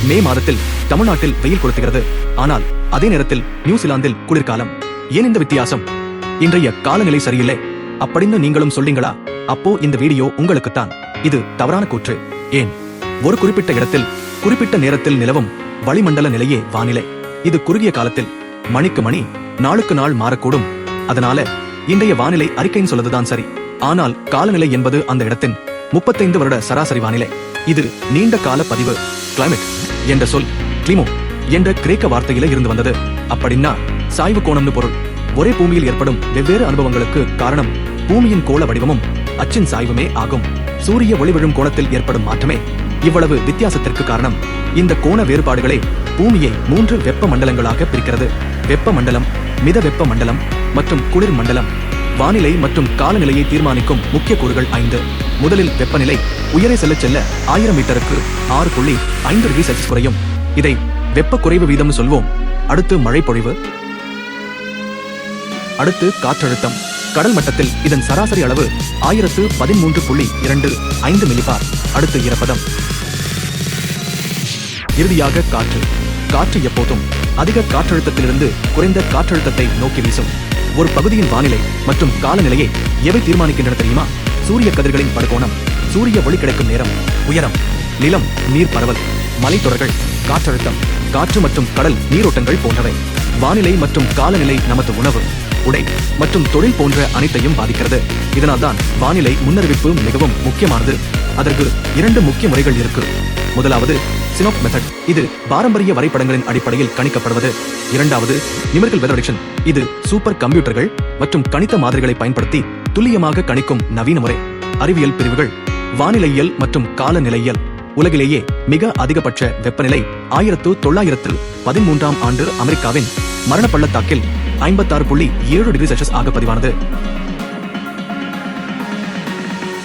மே மாதத்தில் தமிழ்நாட்டில் வெயில் கொளுத்துகிறது. ஆனால் அதே நேரத்தில் நியூசிலாந்தில் குளிர்காலம். ஏன் இந்த வித்தியாசம்? இன்றைய காலநிலை சரியில்லை அப்படின்னு நீங்களும் சொல்றீங்களா? அப்போ இந்த வீடியோ உங்களுக்குத்தான். இது தவறான கூற்று. ஏன்? ஒரு குறிப்பிட்ட இடத்தில் குறிப்பிட்ட நேரத்தில் நிலவும் வளிமண்டல நிலையே வானிலை. இது குறுகிய காலத்தில் மணிக்கு மணி நாளுக்கு நாள் மாறக்கூடும். அதனால இன்றைய வானிலை அறிக்கைன்னு சொல்லதுதான் சரி. ஆனால் காலநிலை என்பது அந்த இடத்தின் 35 வருட சராசரி வானிலை. இது நீண்ட கால பதிவு. கிளைமேட் என்ற சொல் கிளிமோ என்ற கிரேக்க வார்த்தையில இருந்து வந்தது. அப்படின்னா சாய்வு கோணம்னு பொருள். ஒரே பூமியில் ஏற்படும் வெவ்வேறு அனுபவங்களுக்கு காரணம் பூமியின் கோள வடிவமும் அச்சின் சாய்வுமே ஆகும். சூரிய ஒளி விழும் கோணத்தில் ஏற்படும் மாற்றமே இவ்வளவு வித்தியாசத்திற்கு காரணம். இந்த கோண வேறுபாடுகளே பூமியை 3 வெப்ப மண்டலங்களாக பிரிக்கிறது. வெப்ப மண்டலம், மித வெப்ப மண்டலம் மற்றும் குளிர் மண்டலம். வானிலை மற்றும் காலநிலையை தீர்மானிக்கும் முக்கிய கூறுகள் 5. முதலில் வெப்பநிலை உயரே செல்ல 1000 மீட்டருக்கு 6.5 டிகிரி செல்சியஸ் குறையும். இதை வெப்ப குறைவு வீதம்னு சொல்வோம். அடுத்து மழை பொழிவு. அடுத்து காற்றழுத்தம். கடல் மட்டத்தில் இதன் சராசரி அளவு 1013.25 மில்லிபார். அடுத்து ஈரப்பதம். இறுதியாக காற்று. காற்று எப்போதும் அதிக காற்றழுத்தத்திலிருந்து குறைந்த காற்றழுத்தத்தை நோக்கி வீசும். ஒரு பகுதியின் வானிலை மற்றும் காலநிலையை எவை தீர்மானிக்கின்றன தெரியுமா? சூரிய கதிர்களின் படுகோணம், சூரிய ஒளி கிடைக்கும் நேரம், உயரம், நிலம், நீர் பரவல், மலைத்தொடர்கள், காற்றழுத்தம், காற்று மற்றும் கடல் நீரோட்டங்கள் போன்றவை. வானிலை மற்றும் காலநிலை நமது உணவு, உடை மற்றும் தொழில் போன்ற அனைத்தையும் பாதிக்கிறது. இதனால்தான் வானிலை முன்னறிவிப்பு மிகவும் முக்கியமானது. அதற்கு 2 முக்கிய முறைகள் இருக்கு. முதலாவது சினோப் மெத்தட். இது பாரம்பரிய வரைபடங்களின் அடிப்படையில் கணிக்கப்படுவது. இரண்டாவது நியூமெரிக்கல் வெதர் ப்ரெடிக்ஷன். இது சூப்பர் கம்ப்யூட்டர்கள் மற்றும் கணித மாதிரிகளை பயன்படுத்தி துல்லியமாக கணிக்கும் நவீன முறை. அறிவியல் பிரிவுகள். வானிலையியல் மற்றும் காலநிலையியல். உலகிலேயே மிக அதிகபட்ச வெப்பநிலை 1913 ஆண்டு அமெரிக்காவின் மரண பள்ளத்தாக்கில் 56.7 டிகிரி செல்சியஸ் ஆக பதிவானது.